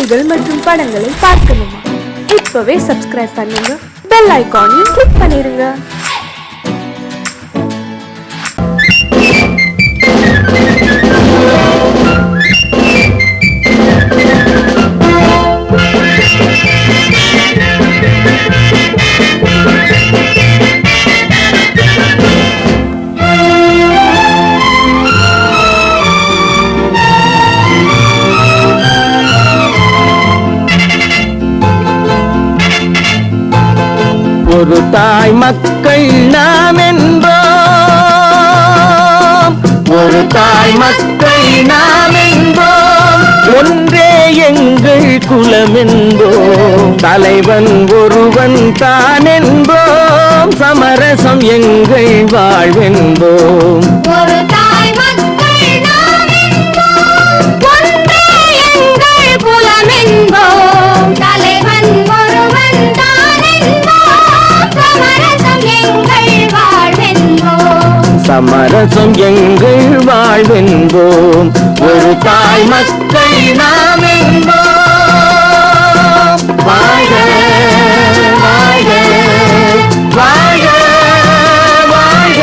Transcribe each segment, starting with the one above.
செய்திகள் மற்றும் படங்களை பார்க்கணுமா? இப்பவே சப்ஸ்கிரைப் பண்ணுங்க, பெல் ஐகானையும் கிளிக் பண்ணிருங்க. ஒரு தாய் மக்கள் நாம் என்போம், ஒரு தாய் மக்கள் நாம் என்போம், ஒன்றே எங்கள் குலம் என்போம், தலைவன் ஒருவன் தான் என்போம், சமரசம் எங்கள் வாழ்வென்போம். ஒரு தாய் மக்கள் நாம் என்போம், ஒன்றே எங்கள் குலம் என்போம், தலைவன் ஒருவன் தான் என்போம், சமரசம் எங்கள் வாழ்வென்போம், சமரசம் எங்கள் வாழ்வென்போம். ஒரு தாய் மக்கள் நாம் என்போம். வாழ்க வாழ்க வாழ்க வாழ்க.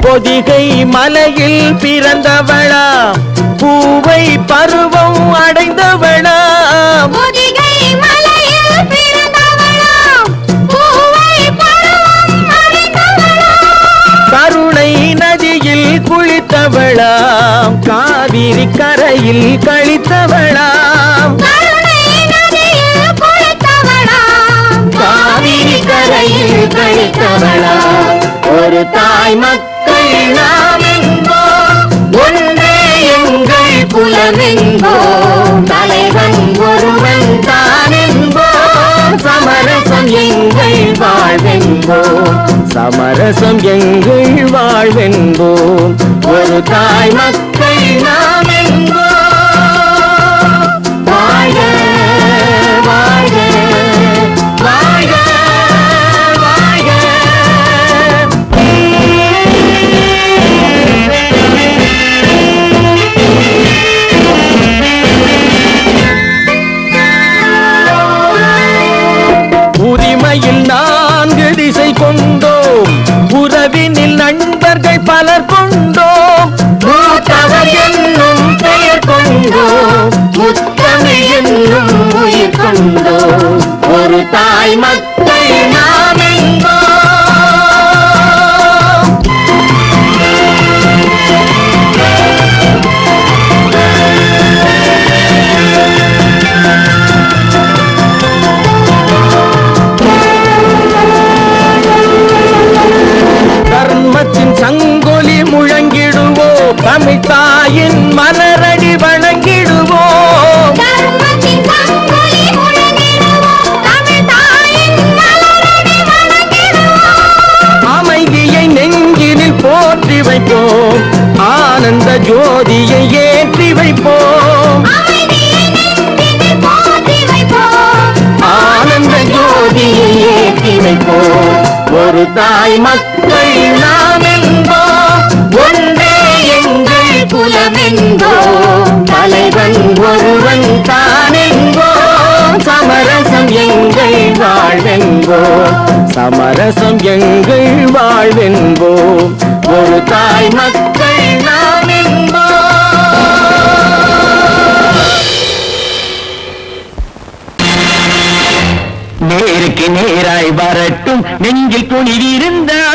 பொதிகை மலையில் பிறந்தவளா, பூவை பருவம் அடைந்தவளா, பொதிகை மலையில் பிறந்தவளாம், பூவை பருவம் அடைந்தவளாம், கருணை நதியில் குளித்தவளாம், காவிரி கரையில் கழித்தவளாம், கருணை நதியில் குளித்தவளாம், காவிரி கரையில் கழித்தவளாம். ஒரு தாய் மக்கள் நாம் என்போம், ஒன்றே எங்கள் குலம் என்போம், தலைவன் ஒருவன் தான் என்போம், சமரசம் எங்கள் வாழ்வென்போம், சமரசம் எங்கள் வாழ்வென்போம். ஒரு தாய் மக்கள் நாம் என்போம். வாழ்க வாழ்க வாழ்க வாழ்க. உரிமையில் 4 திசை கொண்டோம், உறவினில் நண்பர்கள் பலர் கொண்டோம், மூத்தவர் என்னும் பெயர் கொண்டோம், முத்தமிழ் என்னும் உயிர் கொண்டோம். ஒரு தாய் மக்கள் நாம் என்போம். தர்மத்தின் சங்கொலி முழங்கிடுவோம், தமிழ் தாயின் மலரடி வணங்கிடுவோம், தர்மத்தின் சங்கொலி முழங்கிடுவோம், தமிழ் தாயின் மலரடி வணங்கிடுவோம், அமைதியை நெஞ்சினில் போற்றி வைப்போம், ஆனந்த ஜோதியை ஏற்றி வைப்போம், அமைதியை நெஞ்சினில் போற்றி வைப்போம், ஆனந்த ஜோதியை ஏற்றி வைப்போம். ஒரு தாய் மக்கள் நாம் என்போம், ஒன்றே எங்கள் குலம் என்போம், தலைவன் ஒருவன் தான் என்போம், சமரசம் எங்கள் வாழ்வென்போம், சமரசம் எங்கள் வாழ்வென்போம். ஒரு தாய் மக்கள் நாம் என்போம். நேருக்கு நேராய் வரட்டும், நெஞ்சில் துணிவிருந்தால்,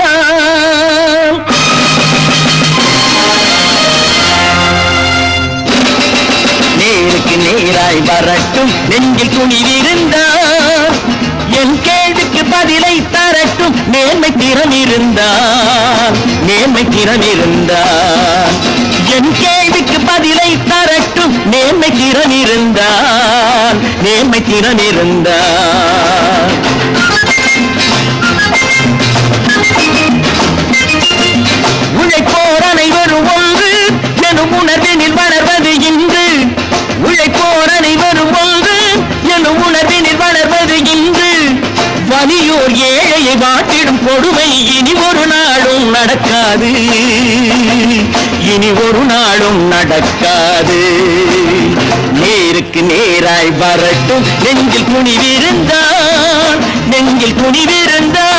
நேருக்கு நேராய் வரட்டும், நெஞ்சில் துணிவிருந்தால், என் கேள்விக்கு பதிலை தரட்டும், நேர்மை திறன் இருந்தால், நேர்மை திறன் இருந்தால், என் கேள்விக்கு பதிலை தரட்டும், நேர்மை திறன் இருந்தால், நேர்மை திறன் இருந்தால். உழைப்போர் அனைவரும் ஒன்று எனும் உணர்வினில் வளர்வது இன்று, உழைப்போர் அனைவரும் ஒன்று எனும் உணர்வினில் வளர்வது இன்று, வலியோர் ஏழையை வாட்டிடும் கொடுமை இனி ஒரு நாளும் நடக்காது, இனி ஒரு நாளும் நடக்காது. நேருக்கு நேராய் வரட்டும் நெஞ்சில் துணிவிருந்தான், நெஞ்சில் துணிவிருந்தான்.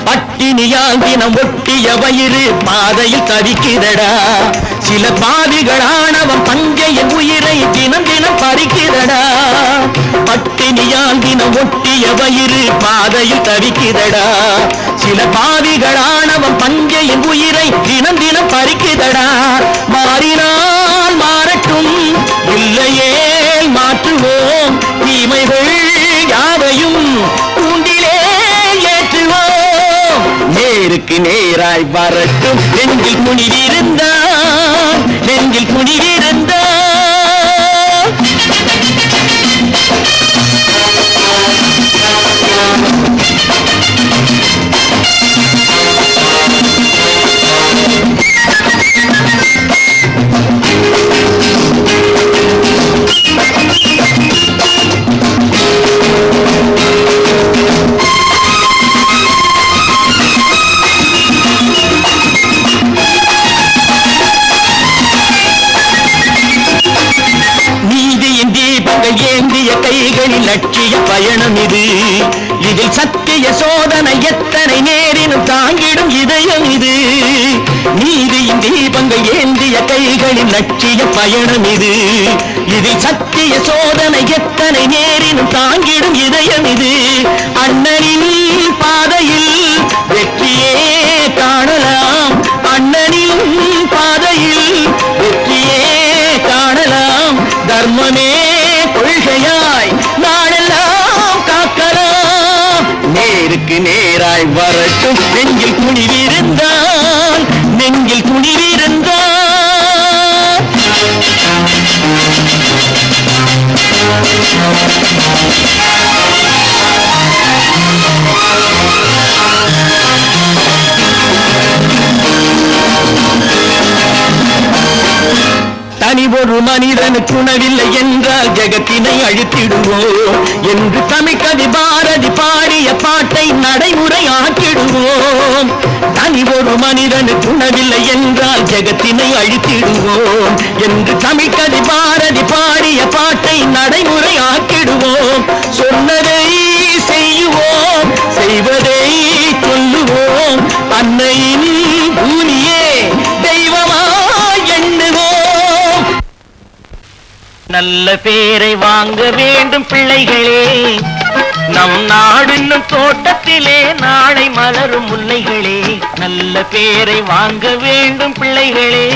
பட்டினியால் தினம் ஒட்டிய வயிறு பாதையில் தவிக்கிறடா, சில பாவிகளானவன் பஞ்சையின் உயிரை தினம் தினம் பறிக்கிறடா. பட்டினியால் தினம் ஒட்டிய வயிறு பாதையில் தவிக்கிறடா, சில பாவிகளானவன் பஞ்சையின் உயிரை தினம் தினம் பறிக்கிறடா. மாறினால் மாறட்டும், இல்லையே மாற்றுவோம், தீமைகள் யாவையும் கூண்டிலே ஏற்றுவோம். நேருக்கு நேராய் வரட்டும் நெஞ்சில் துணிவிருந்தான், நெஞ்சில் துணிவிருந்தான். ஏந்திய கைகளில் லட்சிய பயணம் இது, இதில் சத்திய சோதனை எத்தனை நேரினும் தாங்கிடும் இதயம் இது. நீதியின் தீபங்கள் ஏந்திய கைகளில் லட்சிய பயணம் இது, இதில் சத்திய சோதனை எத்தனை நேரினும் தாங்கிடும் இதயம் இது. அண்ணனின் பாதையில் வெற்றியே காணலாம், அண்ணனின் பாதையில் வெற்றியே காணலாம். தர்மமே கொள்கையாய் நாடெல்லாம் காக்கலாம். நேருக்கு நேராய் வரட்டும் நெஞ்சில் துணிவிருந்தான், நெஞ்சில் துணிவிருந்தான். தனி ஒரு மனிதனுக்கு உணவில்லை என்றால் ஜெகத்தினை அழித்திடுவோம் என்று தமிழ்கவி பாரதி பாடிய பாட்டை நடைமுறை ஆக்கிடுவோம். தனி ஒரு மனிதனுக்கு உணவில்லை என்றால் ஜெகத்தினை அழித்திடுவோம் என்று தமிழ்கவி பாரதி பாடிய பாட்டை நடைமுறை ஆக்கிடுவோம். சொன்னதை செய்வோம், செய்வதை சொல்லுவோம், அன்னையின் பூமியே தெய்வமா எண்ணுவோம். நல்ல பேரை வாங்க வேண்டும் பிள்ளைகளே, நம் நாடு என்னும் தோட்டத்திலே நாளை மலரும் முல்லைகளே. நல்ல பேரை வாங்க வேண்டும் பிள்ளைகளே,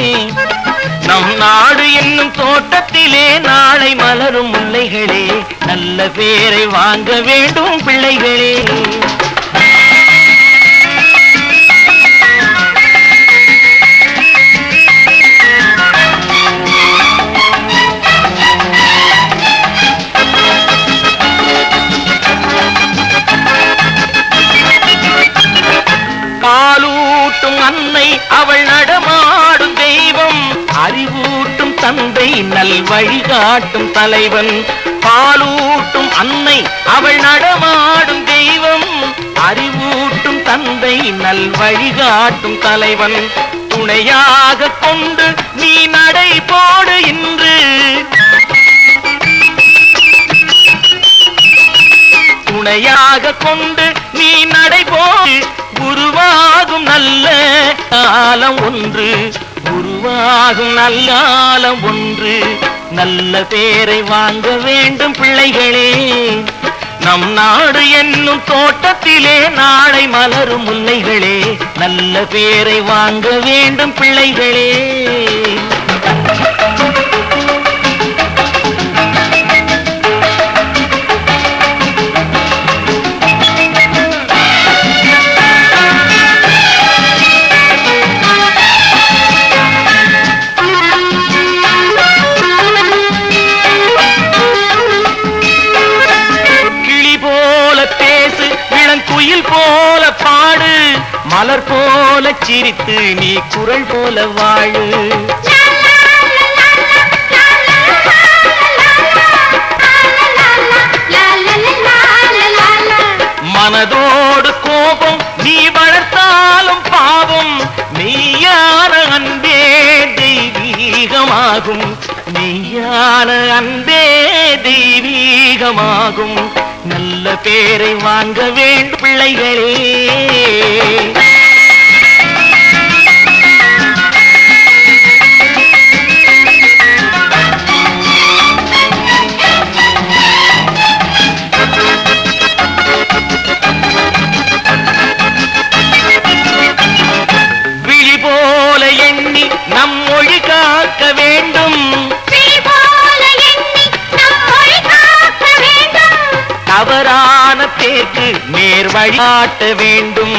நம் நாடு என்னும் தோட்டத்திலே நாளை மலரும் முல்லைகளே. நல்ல பேரை வாங்க வேண்டும் பிள்ளைகளே. பாலூட்டும் அன்னை அவள் நடமாடும் தெய்வம், அறிவூட்டும் தந்தை நல் வழிகாட்டும் தலைவன். பாலூட்டும் அன்னை அவள் நடமாடும் தெய்வம், அறிவூட்டும் தந்தை நல் வழிகாட்டும் தலைவன். துணையாக கொண்டு நீ நடை போடு இன்று, துணையாக கொண்டு நீ நடை போடு. உருவாகும் நல்ல காலம் ஒன்று, உருவாகும் நல்ல காலம் ஒன்று. நல்ல பேரை வாங்க வேண்டும் பிள்ளைகளே, நம் நாடு என்னும் தோட்டத்திலே நாளை மலரும் முல்லைகளே. நல்ல பேரை வாங்க வேண்டும் பிள்ளைகளே. மலர் போல சிரித்து நீ குரல் போல வாழு. மனதோடு கோபம் நீ வளர்த்தாலும் பாவம், மெய்யான அன்பே தெய்வீகமாகும். மெய்யான அன்பே தெய்வீகமாகும். நல்ல பேரை வாங்க வேண்டும் பிள்ளைகளே. விழி போல எண்ணி நம் மொழி காக்க வேண்டும். தவறான பேருக்கு நேர் வழி காட்ட வேண்டும்.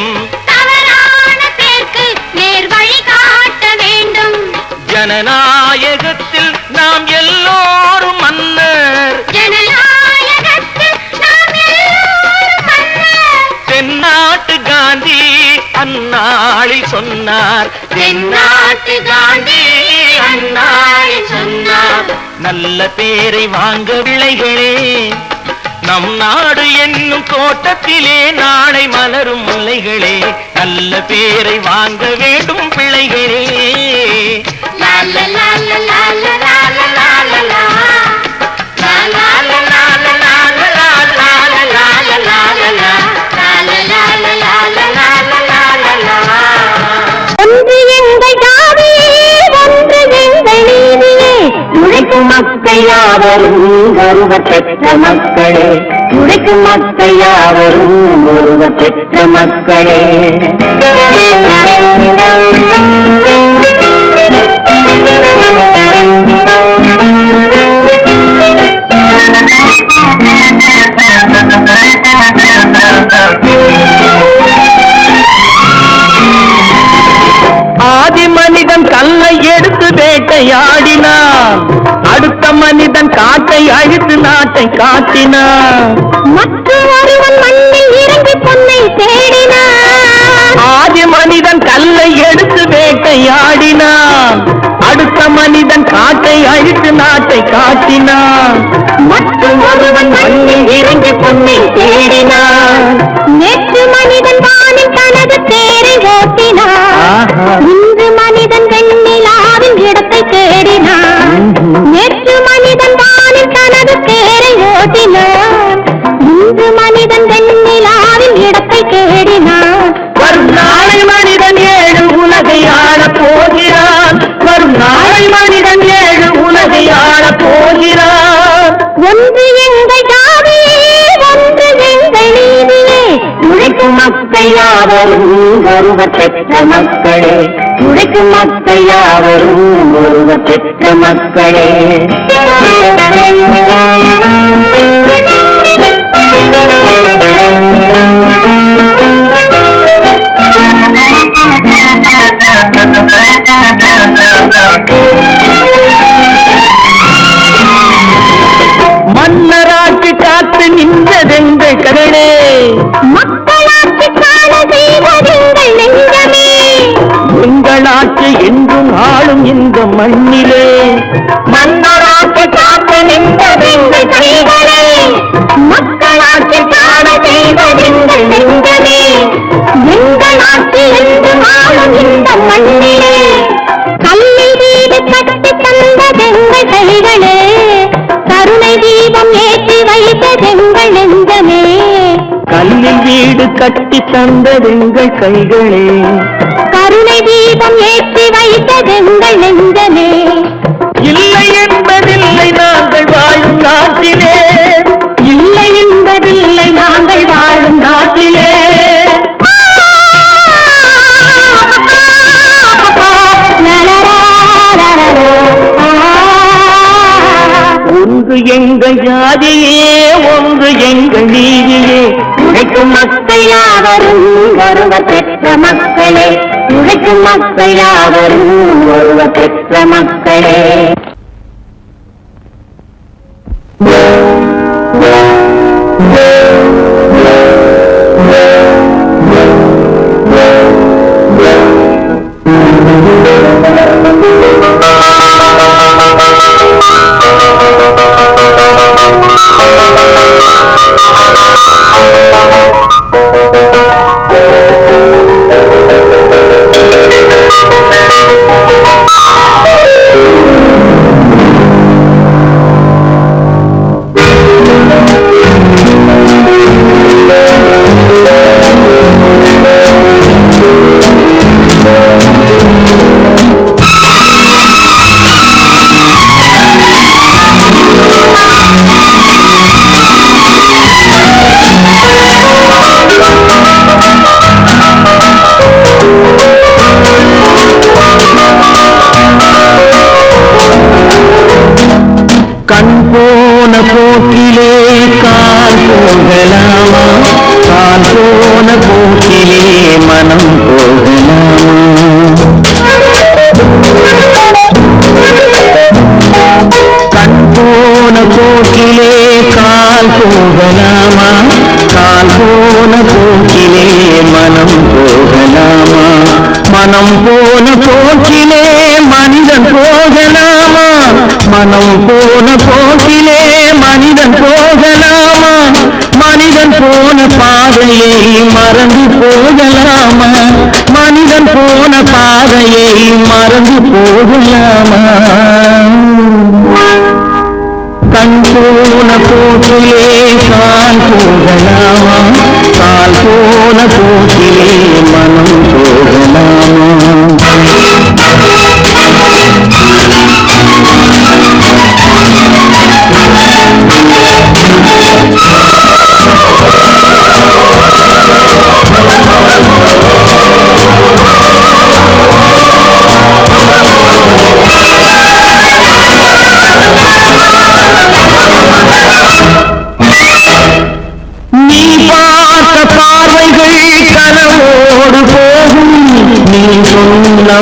ஜனநாயகத்தில் நாம் எல்லோரும் மன்னர். தென்னாட்டு காந்தி அந்நாளில் சொன்னார். தென்னாட்டு காந்தி அந்நாளில் சொன்னார். நல்ல பேரை வாங்க பிள்ளைகளே. நம் நாடு என்னும் தோட்டத்திலே நாளை மலரும் முல்லைகளே. நல்ல பேரை வாங்க வேண்டும் பிள்ளைகளே. ஒன்று எங்கள் ஜாதியே, ஒன்று எங்கள் நீதியே. உழைக்கும் மக்கள் யாவரும் ஒருவர் பெற்ற மக்களே. உழைக்கும் மக்கள் யாவரும் ஒருவர் பெற்ற மக்களே. ஆதி மனிதன் கல்லை எடுத்து வேட்டையாடினான். அடுத்த மனிதன் காட்டை அழித்து நாட்டை காட்டினான். மற்றொருவன் மண்ணில் இறங்கி பொன்னை தேடினான். ஆதி மனிதன் கல்லை எடுத்து வேட்டையாடினான். அடுத்த மனிதன் காட்டை அழித்து நாட்டை காட்டினான். மற்றொருவன் மண்ணில் இறங்கி பொன்னை தேடினான். நேற்று மனிதன் வானில் தனது தேரை ஓட்டினான். இன்று மனிதன் வெண்ணிலாவின் இடத்தை தேடினான். நேற்று மனிதன் வானில் தனது தேரை ஓட்டினான். இன்று மனிதன் வெண்ணிலாவின் இடத்தை தேடினான். வரும் நாளை மனிதன் ஏழு உலகை ஆளப் போகிறான். வரும் நாளை மனிதன் ஏழு உலகை ஆளப் போகிறான். ஒன்று எங்கள் ஜாதியே, ஒன்று எங்கள் நீதியே. உழைக்கும் மக்கள் யாவரும் ஒருவர் பெற்ற மக்களே. உழைக்கும் மக்கள் யாவரும் ஒருவர் பெற்ற மக்களே. மன்னராட்சி காத்து நின்றதெங்கள் கரணே. மக்களாட்சி காண செய்வதெங்கள் நெஞ்சமே. எங்களாட்சி என்றும் ஆளும் இந்த மண்ணிலே. மன்னராட்சி காத்து நின்றதெங்கள் கைகளே. மக்களாட்சி காண செய்வதெங்கள் நெஞ்சமே. எங்களாட்சி என்றும் ஆளும் இந்த மண்ணிலே. கல்லில் வீடு கட்டி தந்ததெங்கள் கைகளே. கருணை தீபம் ஏற்றி வைத்ததெங்கள் நெஞ்சமே. கல்லில் வீடு கட்டி தந்ததெங்கள் கைகளே. கருணை தீபம் ஏற்றி வைத்ததெங்கள் நெஞ்சமே. இல்லை என்பதில்லை நாங்கள் வாழும் நாட்டிலே. இல்லை என்பதில்லை நாங்கள் வாழும் நாட்டிலே. ஒன்று எங்கள் ஜாதியே, ஒன்று எங்கள் நீதியே. உழைக்கும் மக்கள் யாவரும் ஒருவர் பெற்ற மக்களே. உழைக்கும் மக்கள் யாவரும் ஒருவர் பெற்ற மக்களே. போகலாமா கால் போன போக்கிலே மனம் போகலாமா கண் போன போக்கிலே கால் போகலாமா கால் போன போக்கிலே மனம் போகலாமா மனம் போன போக்கிலே மனிதன் போகலாமா மனம் போன போக்கிலே மனிதன் போகலாமா மனிதன் போன பாதையை மறந்து போகலாமா மனிதன் போன பாதையை மறந்து போகலாமா கண் போன போக்கிலே கால் போகலாமா கால் போன போக்கிலே மனம் போகலாமா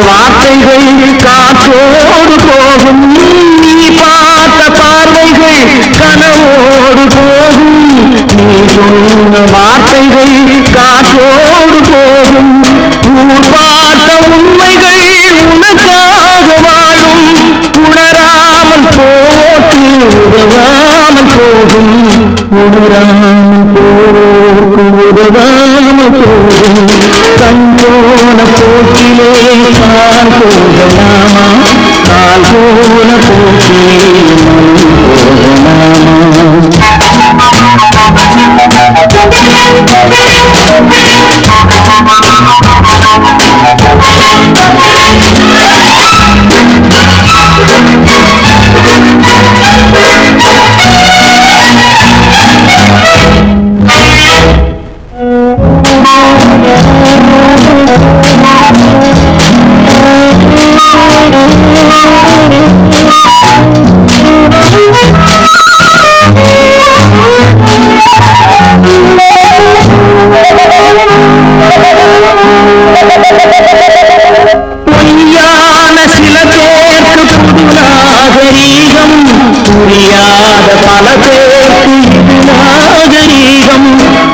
வார்த்தைகள் காற்றோடு போகும் நீ பார்த்த பார்வைகள் கனவோடு போகும் நீ சொன்ன வார்த்தைகள் காற்றோடு போகும் ஊர் பார்த்த உண்மைகள் உனக்காக வாழும் உணராமல் போட்டு உதவாமல் போகும் உணராமல் போக்கு உதவாமல் போகும் கண்ணோன போக்கிலே கால் போகலாமா கால் போன போக்கிலே பொய்யான சில பேருக்கு புது நாகரீகம் புரியாத பல பேருக்கு இது நாகரீகம்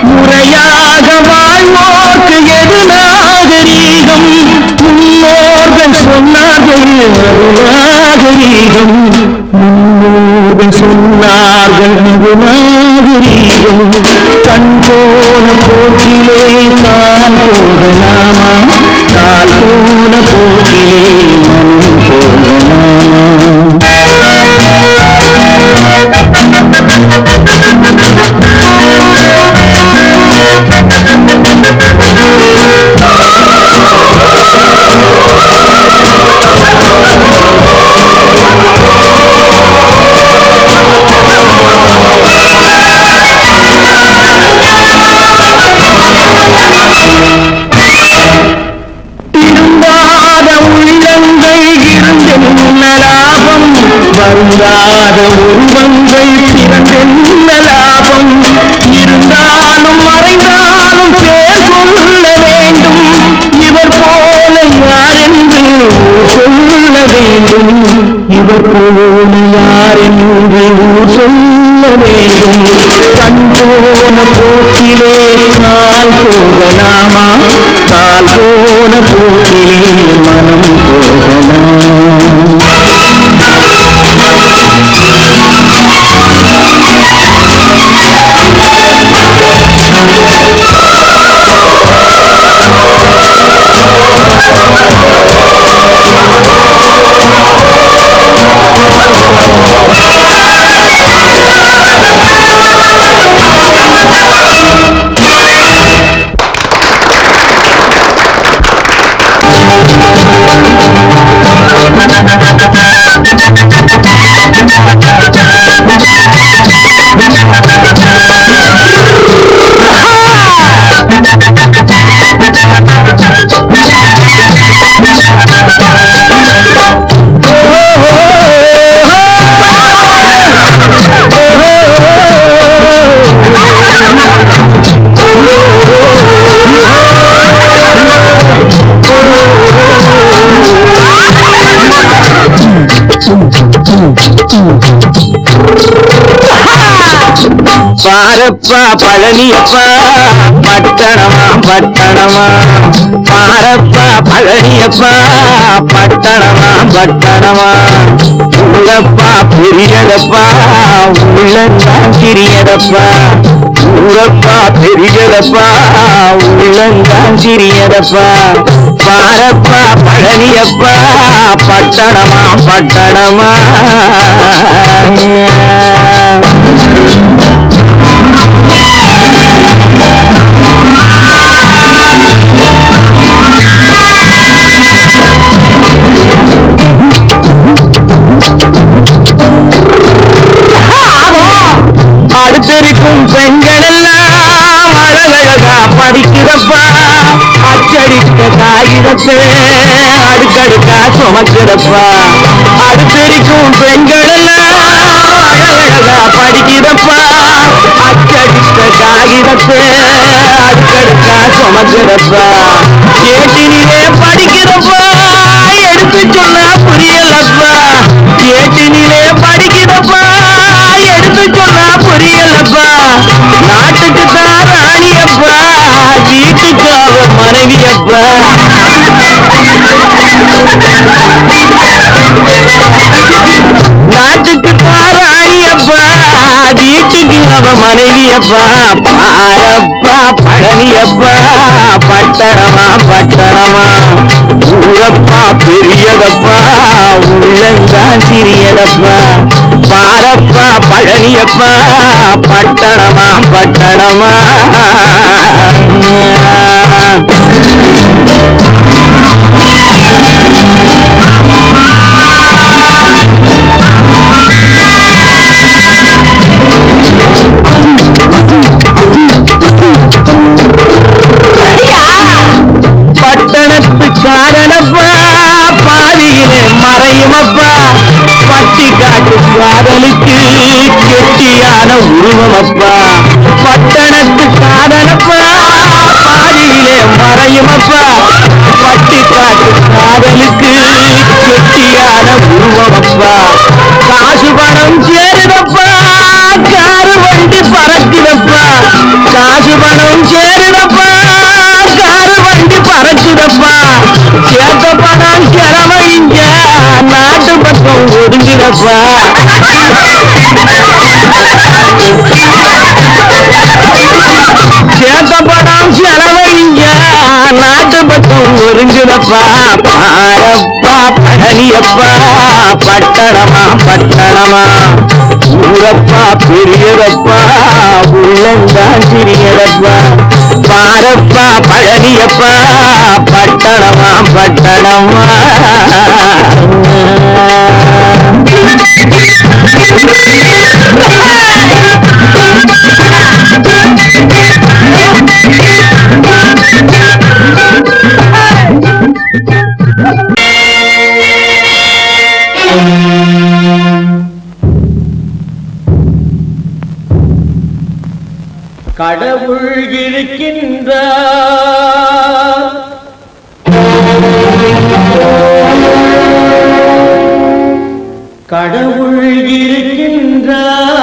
முறையாக வாழ்வோர்க்கு எது நாகரீகம் முன்னோர்கள் சொன்னார்கள் நாகரீகம் முன்னோர்கள் சொன்னார்கள் அது நாகரீகம் கண் போன போக்கிலே கால் போகலாமா கால் போன போக்கிலே மனம் போகலாமா வருந்தாத உருவங்கள் பிறந்தென்ன லாபம் இருந்தாலும் மறைந்தாலும் பேர் சொல்ல வேண்டும் இவர் போல யாரென்று சொல்ல வேண்டும் இவர் போல யாரென்று சொல்ல வேண்டும் கண் போன போக்கிலே கால் போகலாமா கால் போன போக்கிலே மனம் போகலாமா பாரப்பா பழனியப்பா பட்டணமா பட்டணமா பாரப்பா பழனியப்பா பட்டணமா பட்டணமா ஊரப்பா பெரியதப்பா உள்ளந்தான் சிறியதப்பா ஊரப்பா பெரியதப்பா உள்ளந்தான் சிறியதப்பா பாரப்பா பழனியப்பா பட்டணமா பட்டணமா அடுத்திருக்கும் பெண்களெல்லாம் அழகழகா படிக்கிறப்பா அச்சடித்த காகிதத்தை அடுக்கடுக்கா சுமக்கிறப்பா அடுத்திருக்கும் பெண்களெல்லாம் அழகழகா படிக்கிறப்பா அச்சடித்த காகிதத்தை அடுக்கடுக்கா சுமக்கிறப்பா கேட்டினிலே படிக்கிறப்பா எடுத்து சொன்னா புரியலப்பா கேட்டினிலே படிக்கிறப்பா எடுத்து சொன்னா புரியலப்பா நாட்டுக்கு தான் ராணியப்பா வீட்டுக்கு அவ மனைவியப்பா நாட்டுக்கு தான் ராணியப்பா வீட்டுக்கு அவ மனைவியப்பா பாரப்பா பழனியப்பா பட்டணமா பட்டணமா ஊரப்பா பெரியதப்பா உள்ளந்தான் சிறியதப்பா பாரப்பா பழனியப்பா பட்டணமா பட்டணமா பட்டணத்து காரணப்பா பாதியிலே மறையுமப்பா பட்டி காட்டு காதலுக்கு கெட்டியான உருவமப்பா பட்டணத்து காதலப்பா பாதியிலே மறையுமப்பா பட்டி காட்டு காதலுக்கு கெட்டியான உருவமப்பா காசு பணம் சேருதப்பா காரு வண்டி பறக்குதப்பா காசு பணம் சேருதப்பா காரு வண்டி பறக்குதப்பா சேர்த்த பணம் செலவழிங்க நாட்டு பக்கம் ஒதுங்குதப்பா சேர்த்த பணம் செலவழிங்க நாட்டு பக்கம் ஒதுங்குதப்பா பாரப்பா பழனியப்பா பட்டணமா பட்டணமா ஊரப்பா பெரியதப்பா உள்ளந்தான் சிறியதப்பா பாரப்பா பழனியப்பா பட்டணமா பட்டணமா கடவுள் இருக்கின்றார் கடவுள் இருக்கின்றார்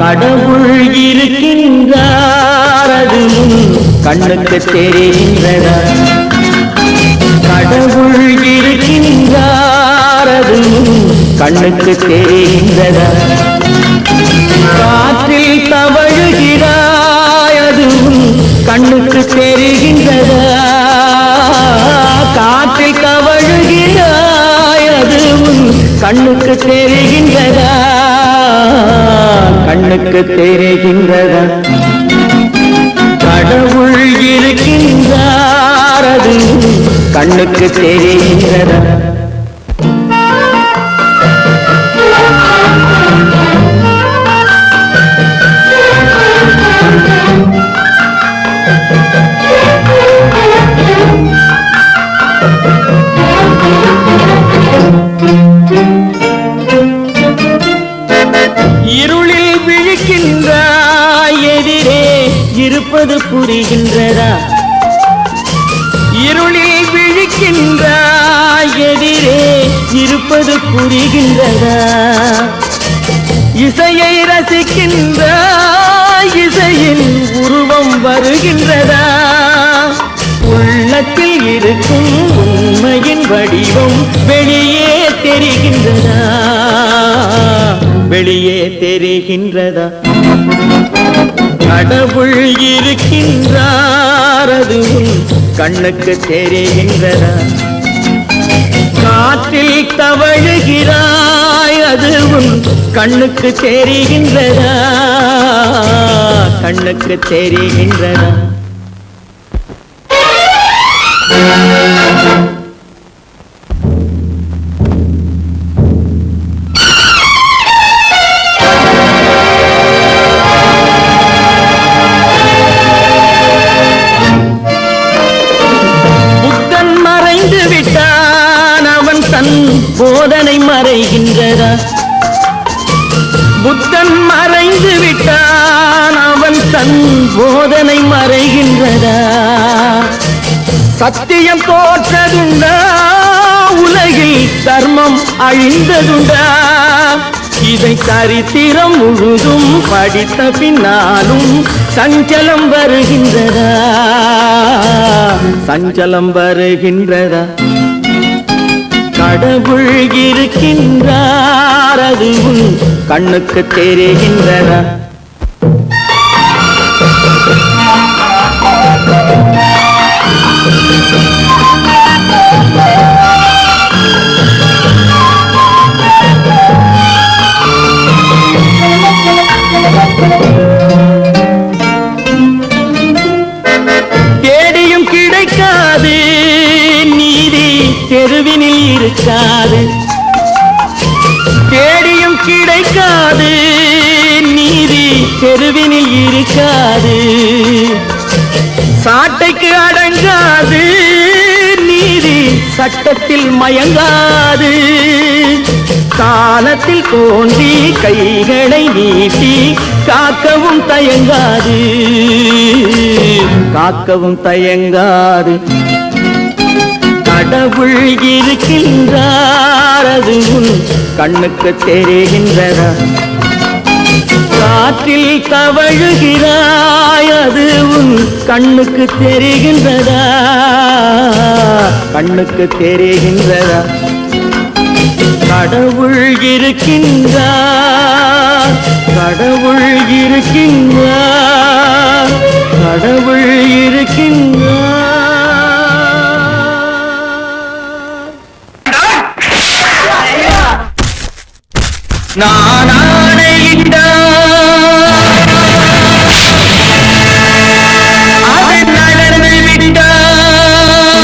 கடவுள் இருக்கின்றார் அது கண்ணுக்கு தெரிகின்றதா கடவுள் இருக்கின்றார் அது கண்ணுக்கு தெரிகின்றதா காற்றில் தவழுகிறாய் அது கண்ணுக்கு தெரிகின்றதா காற்றில் தவழுகிறாய் அது கண்ணுக்கு தெரிகின்றதா கண்ணுக்கு தெரிகின்றதா கடவுள் இருக்கின்றார் அது கண்ணுக்கு தெரிகின்றதா இரு இருப்பது புரிகின்றதா? இருளில் விழிக்கின்றாய், எதிரே இருப்பது புரிகின்றதா? இசையை ரசிக்கின்றாய், இசையின் உருவம் வருகின்றதா? உள்ளத்தில் இருக்கும் உண்மையின் வடிவம் வெளியே தெரிகின்றதா? வெளியே தெரிகின்றதா? கடவுள் இருக்கின்றார், அது உன் கண்ணுக்கு தெரிகின்றதா? காற்றில் தவழுகிறாய், அது உன் கண்ணுக்கு தெரிகின்றதா? கண்ணுக்கு தெரிகின்றதா? போதனை மறைகின்றதா? புத்தன் மறைந்து விட்டான், அவன் தன் போதனை மறைகின்றதா? சத்தியம் தோற்றதுண்டா? உலகில் தர்மம் அழிந்ததுண்டா? இதை சரித்திரம் முழுதும் படித்த பின்னாலும் சஞ்சலம் வருகின்றதா? சஞ்சலம் வருகின்றதா? கடவுள் இருக்கின்றார், அது உன் கண்ணுக்கு தெரிகின்றதா? தேடியும் கிடைக்காது நீதி, தெருவினில் இருக்காது. தேடியும் கிடைக்காது நீதி, தெருவினில் இருக்காது. சாட்டைக்கு அடங்காது நீதி, சட்டத்தில் மயங்காது. காலத்தில் தோன்றி கைகளை நீட்டி காக்கவும் தயங்காது, காக்கவும் தயங்காது. கடவுள் இருக்கின்றார், அது உன் கண்ணுக்கு தெரிகின்றதா? காற்றில் தவழுகிறாய், அது உன் கண்ணுக்கு தெரிகின்றதா? கண்ணுக்கு தெரிகின்றதா? கடவுள் இருக்கின்றார், கடவுள் இருக்கின்றார், கடவுள் இருக்கின்றார். நான் ஆணையிட்டால் அது நடந்து விட்டால்,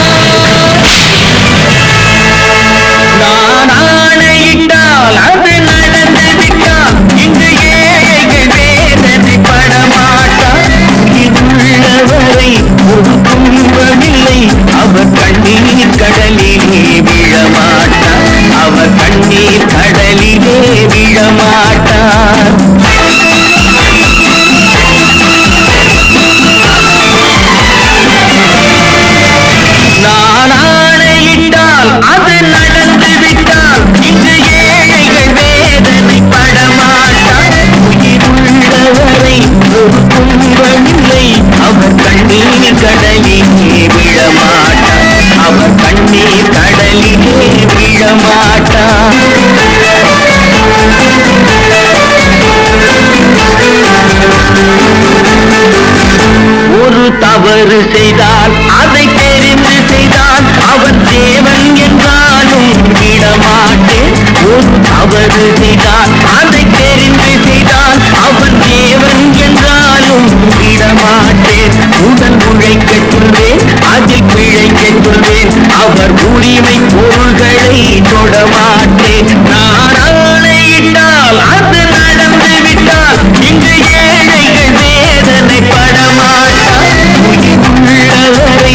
நான் ஆணையிட்டால் அது நடந்து விட்டால், இன்று ஏழைகள் வேதனை படமாட்டார். உள்ளவரை ஒரு துன்பமில்லை, அவர் கண்ணீர் கடலிலே விழமாட்டார், அவர் கண்ணீர் கடலிலே விழமாட்டார். நான் ஆணையிட்டால் அது நடந்து விட்டால், இன்று ஏழைகள் வேதனை படமாட்டார். உயிருள்ளவரை ஒரு துன்பமில்லை, அவர் கண்ணீர் கடலிலே விழமாட்டார், அவர் கண்ணீர் கடலிலே விழமாட்டார். ஒரு தவறு செய்தால் அதை தெரிந்து செய்தால் அவர் தேவன் என்றாலும் விடமாட்டேன். ஒரு தவறு செய்தால் அதை தெரிந்து செய்தால் அவர் தேவன் என்றாலும் விடமாட்டேன். உடல் உழைக்கச் சொல்வேன், அதில் பிழைக்கச் சொல்வேன், அவர் உரிமை பொருள்களை தொடமாட்டேன். நான் ஆணையிட்டால் அது நடந்து விட்டால், இன்று ஏழைகள் வேதனை படமாட்டார். உயிருள்ளவரை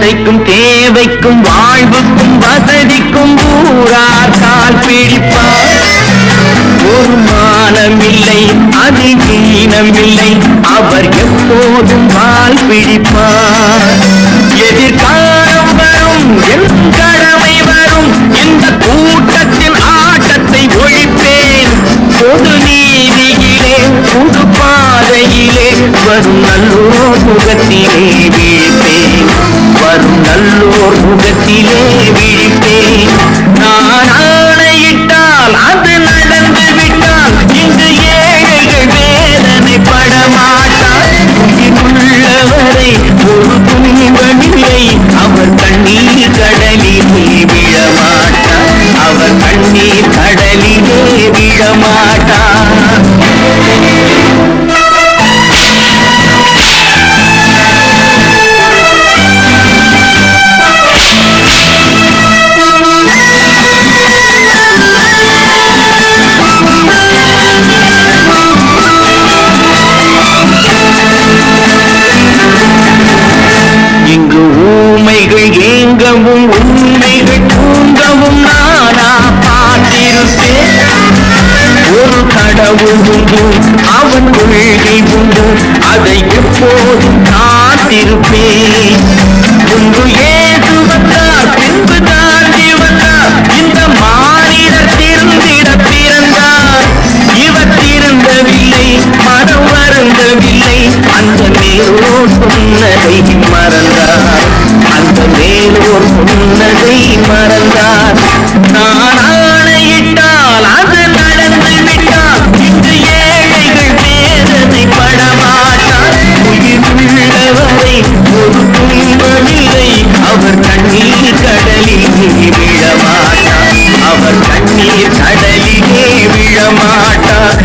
ஆசைக்கும் தேவைக்கும் வாழ்வுக்கும் வசதிக்கும் ஊரார் கால் பிடிப்பார். ஒரு மானமில்லை அதில் ஈனமில்லை அவர் எப்போதும் கால் பிடிப்பார். எதிர்காலம் வரும் என் கடமை வரும் இந்த கூட்டத்தின் ஆட்டத்தை ஒழிப்பேன். பொது நீதியிலே புது பாதையிலே வரும் நல்லோர் முகத்திலே விழிப்பேன். வரும் நல்லோர் முகத்திலே விழிப்பேன். நான் ஆணையிட்டால் அது நடந்து விட்டால் இங்கு ஏழைகள் வேதனை படமாட்டார். உள்ளவரை ஒரு துணிவனில்லை அவர் கண்ணீர் கடலிலே விழமாட்டார். அவர் கண்ணீர் கடலிலே விழமாட்டார். இங்கு ஊமைகள் ஏங்கவும் உண்மைகள் தூங்கவும் நானா பார்த்திருப்பேன். ஒரு கடவுள் உண்டு அவன் கொள்கை உண்டு அதை எப்போதும் காத்திருப்பேன். முன்பு ஏசு வந்தார் பின்பு தாண்டி வந்தார் இந்த மாநிலர் திருந்திட பிறந்தார். இவர் திருந்தவில்லை மனம் வருந்தவில்லை அந்த மேலோர் சொன்னதை மறந்தார். அந்த மேலோர் சொன்னதை மறந்தார். நான் ஆணையிட்டால் அது நடந்து விட்டால் இன்று ஏழைகள் வேதனை படமாட்டார். உயிருள்ளவரை ஒரு துன்பமில்லை அவர் கண்ணீர் கடலிலே விழமாட்டார். அவர் கண்ணீர் கடலிலே விழமாட்டார்.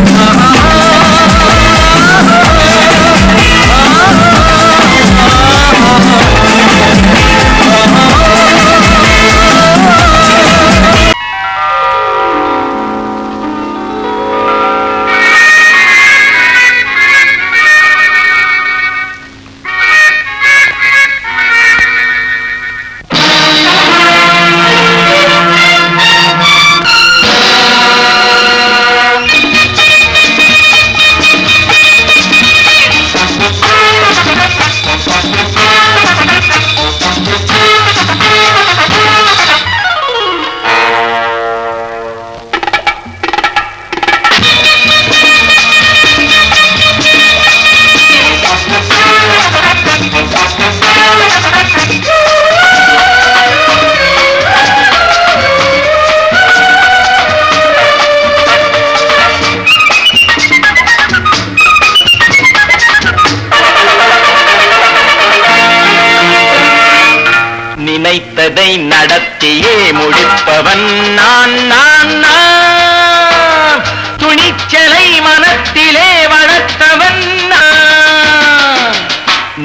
நினைத்ததை நடத்தியே முடிப்பவன் நான் நான் நான். துணிச்சலை மனத்திலே வளர்த்தவன் நான்.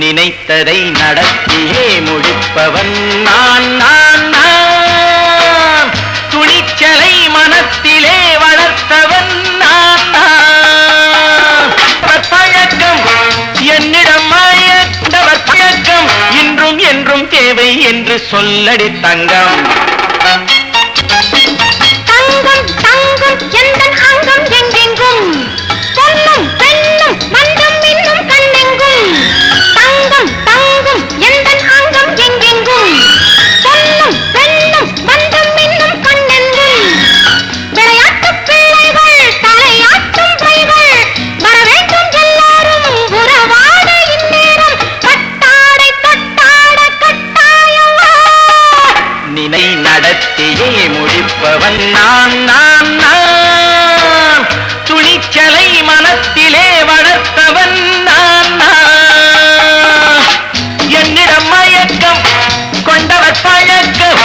நினைத்ததை நடத்தியே முடிப்பவன் நான் நான் நான். துணிச்சலை மனத்திலே வளர்த்தவன் நான் நான். பழக்கம் என்னிடம் மாயந்தவர் பழக்கம் இன்றும் என்றும் தேவை என்று சொல்லடி தங்கம். தங்கம் தங்கம் எந்தன் அங்கம் எங்கெங்கும் பொன்னும் பெண்ணும் மண்ணும் இன்னும் கண்ணெங்கும். தங்கம் தங்கம் எந்தன் அங்கம் எங்கெங்கும் பொன்னும் பெண்ணும் மண்ணும் இன்னும் கண்ணெங்கும். விளையாட்டு பிள்ளைகள் தலையாட்டும் பைகள் வர வேண்டும் எல்லாரும் உறவாட இந்நேரம் கட்டாடை தொட்டாட கட்டாயவா. நினை நடத்தியே முடிப்பவன் நான் நான் நான். துணிச்சலை மனத்திலே வளர்த்தவன் நான் நான். என்னிடம் மயக்கம் கொண்டவர் பழக்கம்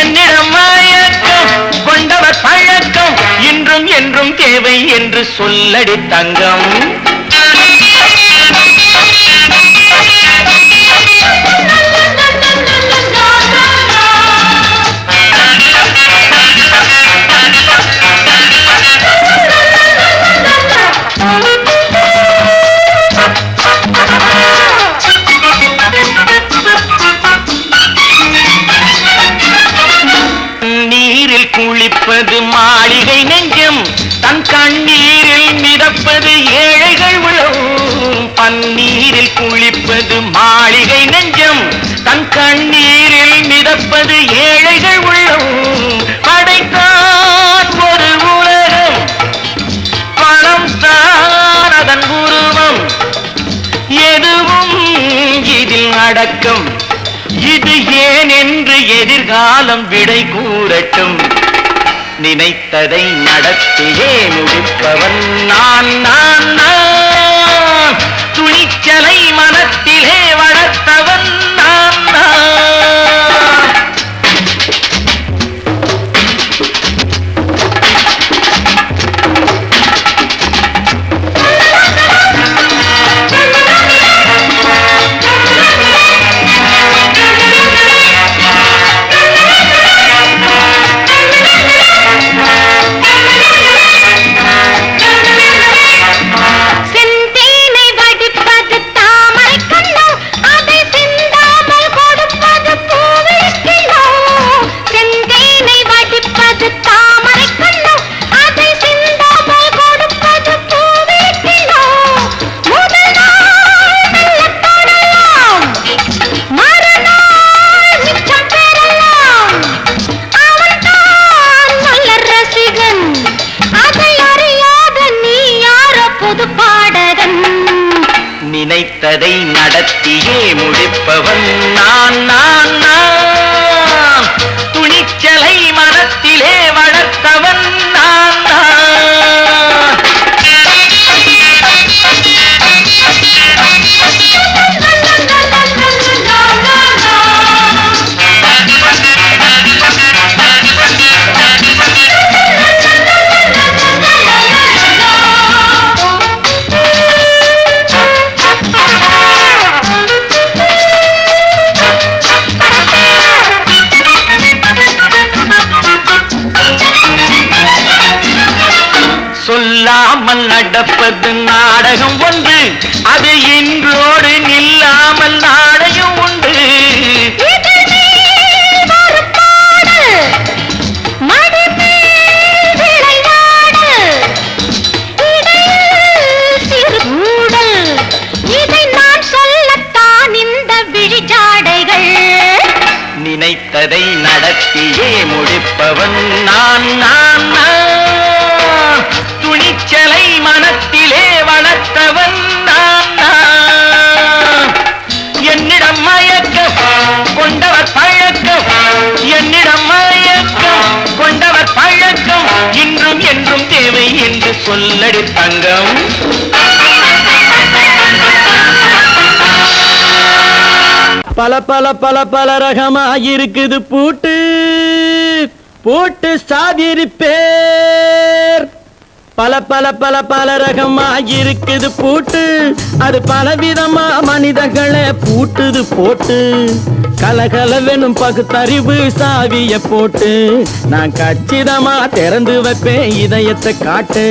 என்னிடம் மயக்கம் கொண்டவர் பழக்கம் இன்றும் என்றும் தேவை என்று சொல்லடி தங்கம். அடக்கம் இது ஏன் என்று எதிர்காலம் விடை கூறட்டும். நினைத்ததை நடத்தியே முடிப்பவன் நான் நான் நான். துணிச்சலை மனத்திலே வளர்த்தவன் நான் நான். நினைத்ததை நடத்தியே முடிப்பவன் நான் நான் நான். துணிச்சலை மனத்திலே வளர்த்தவன் நான் நான். சொல்லாமல் நடப்பது நாடகம் ஒன்று, அது இன்றோடு நில்லாமல் நாடகம் உண்டு. இதை நான் சொல்லத்தான் இந்த விழிஜாடைகள். நினைத்ததை நடத்தியே முடிப்பவன் நான் நான் நான். துணிச்சலை மனத்திலே வளர்த்தவன் நான் நான். என்னிடம் மயக்கம் கொண்டவர் பழக்கம், என்னிடம் மயக்கம் கொண்டவர் பழக்கம் இன்றும் என்றும் தேவை என்று சொல்லடி தங்கம். பல பல பல பல ரகமாயிருக்குது பூட்டு பூட்டு சாதிரி பேர். பல பல பல பல ரகமாயிருக்குது பூட்டு, அது பலவிதமா மனிதர்களை பூட்டுது போட்டு. கலகலவெனும் பகுத்தறிவு சாவிய போட்டு, நான் கச்சிதமா திறந்து வைப்பேன் இதயத்தை காட்டு.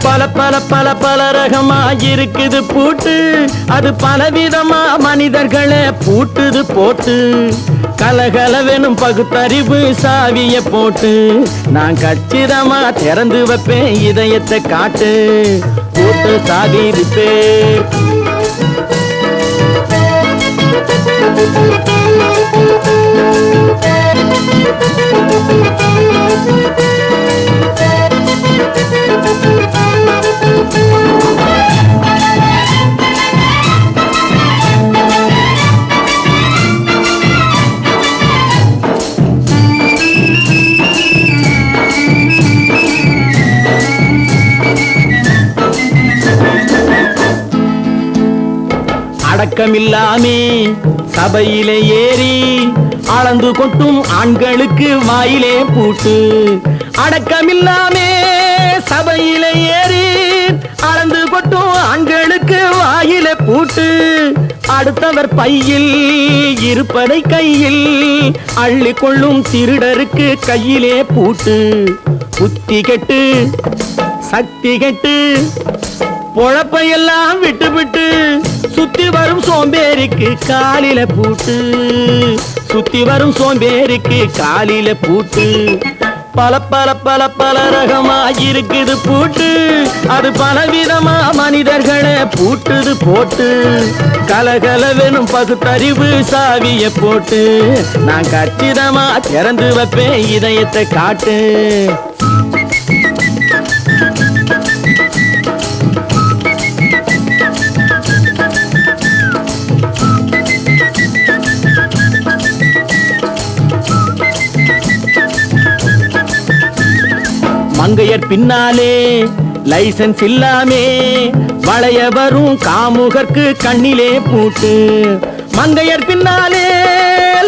பல பல பல பல ரகமாயிருக்குது பூட்டு, அது பலவிதமா மனிதர்களை பூட்டுது போட்டு. கலகலவெனும் பகுத்தறிவு சாவிய போட்டு, நான் கச்சிதமா திறந்து வைப்பேன் இதயத்தை காட்டு. பூட்டு சாதிருப்பேன். அடக்கமில்லாமே சபையிலே ஏறி அளந்து கொட்டும் ஆண்களுக்கு வாயிலே பூட்டு. அடக்கமில்லாமே சபையிலே ஏறி அளந்து கொட்டும் ஆண்களுக்கு வாயிலே பூட்டு. அடுத்தவர் பையில் இருப்பதை கையில் அள்ளி கொள்ளும் திருடருக்கு கையிலே பூட்டு. புத்தி கெட்டு சக்தி கெட்டு பொழப்பையெல்லாம் விட்டு விட்டு சுத்தி வரும் சோம்பேறிக்கு காலில பூட்டு. சுத்தி வரும் சோம்பேறிக்கு காலில பூட்டு. பல பல பல பல ரகமாயிருக்குது பூட்டு, அது பலவிதமா மனிதர்களை பூட்டுது போட்டு. கலகலவெனும் பகுத்தறிவு சாவிய போட்டு, நான் கச்சிதமா திறந்து வைப்பேன் இதயத்தை காட்டு. மங்கையர் பின்னாலே லைசன்ஸ் இல்லாமே வளைய வரும் காமுகர்க்கு கண்ணிலே பூட்டு. மங்கையர் பின்னாலே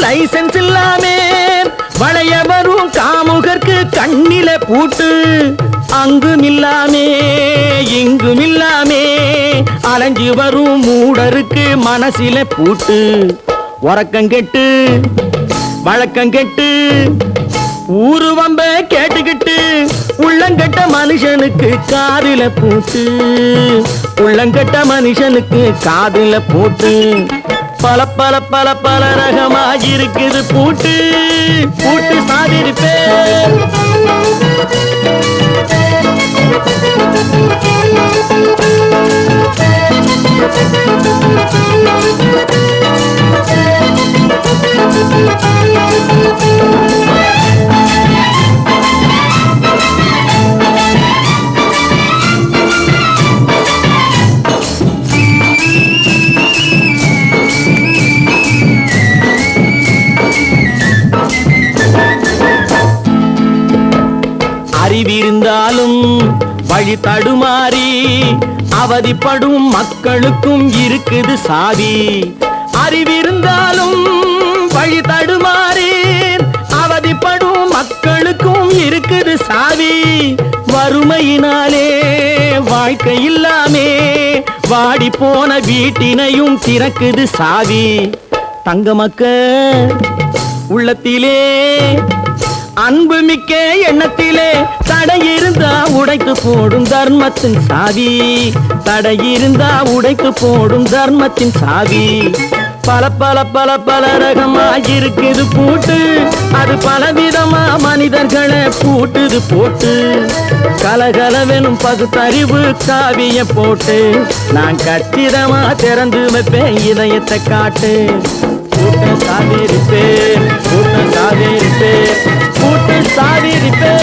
லைசன்ஸ் இல்லாமே வளைய வரும் காமுகர்க்கு கண்ணிலே பூட்டு. அங்கும் இல்லாமே இங்கும் இல்லாமே அலைஞ்சு வரும் மூடருக்கு மனசில பூட்டு. உறக்கங்கெட்டு வழக்கங்கெட்டு ஊரு வம்ப கேட்டுக்கிட்டு உள்ளங்கட்ட மனுஷனுக்கு காதில பூட்டு. உள்ளங்கட்ட மனுஷனுக்கு காதில பூட்டு. பல பல பல பல ரகமாயிருக்குது பூட்டு. பூட்டு சாதிருப்பே அறிவிருந்தாலும் வழி தடுமாறி அவதிப்படும் மக்களுக்கும் இருக்குது சாவி. அறிவிருந்தாலும் வழி தடுமாறி அவதிப்படும் மக்களுக்கும் இருக்குது சாவி. வறுமையினாலே வாழ்க்கை இல்லாமே வாடி போன வீட்டினையும் திறக்குது சாவி. தங்கமக்க உள்ளத்திலே அன்பு மிக்க எண்ணத்திலே தடை இருந்தா உடைத்து போடும் தர்மத்தின் சாவி. தடை இருந்தா உடைத்து போடும் தர்மத்தின் சாவி. பல பல பல பல ரகமாயிருக்குது பூட்டு. அது பலவிதமா மனிதர்களை பூட்டுது போட்டு. கலகலவெனும் பகுத்தறிவு காவிய போட்டு நான் கச்சிதமா திறந்து வைப்பேன் இதயத்தை காட்டு. கூட்டம் சாதிருப்பே கூட்டம் சாதிருப்பே கூட்டு சாதிருப்பே.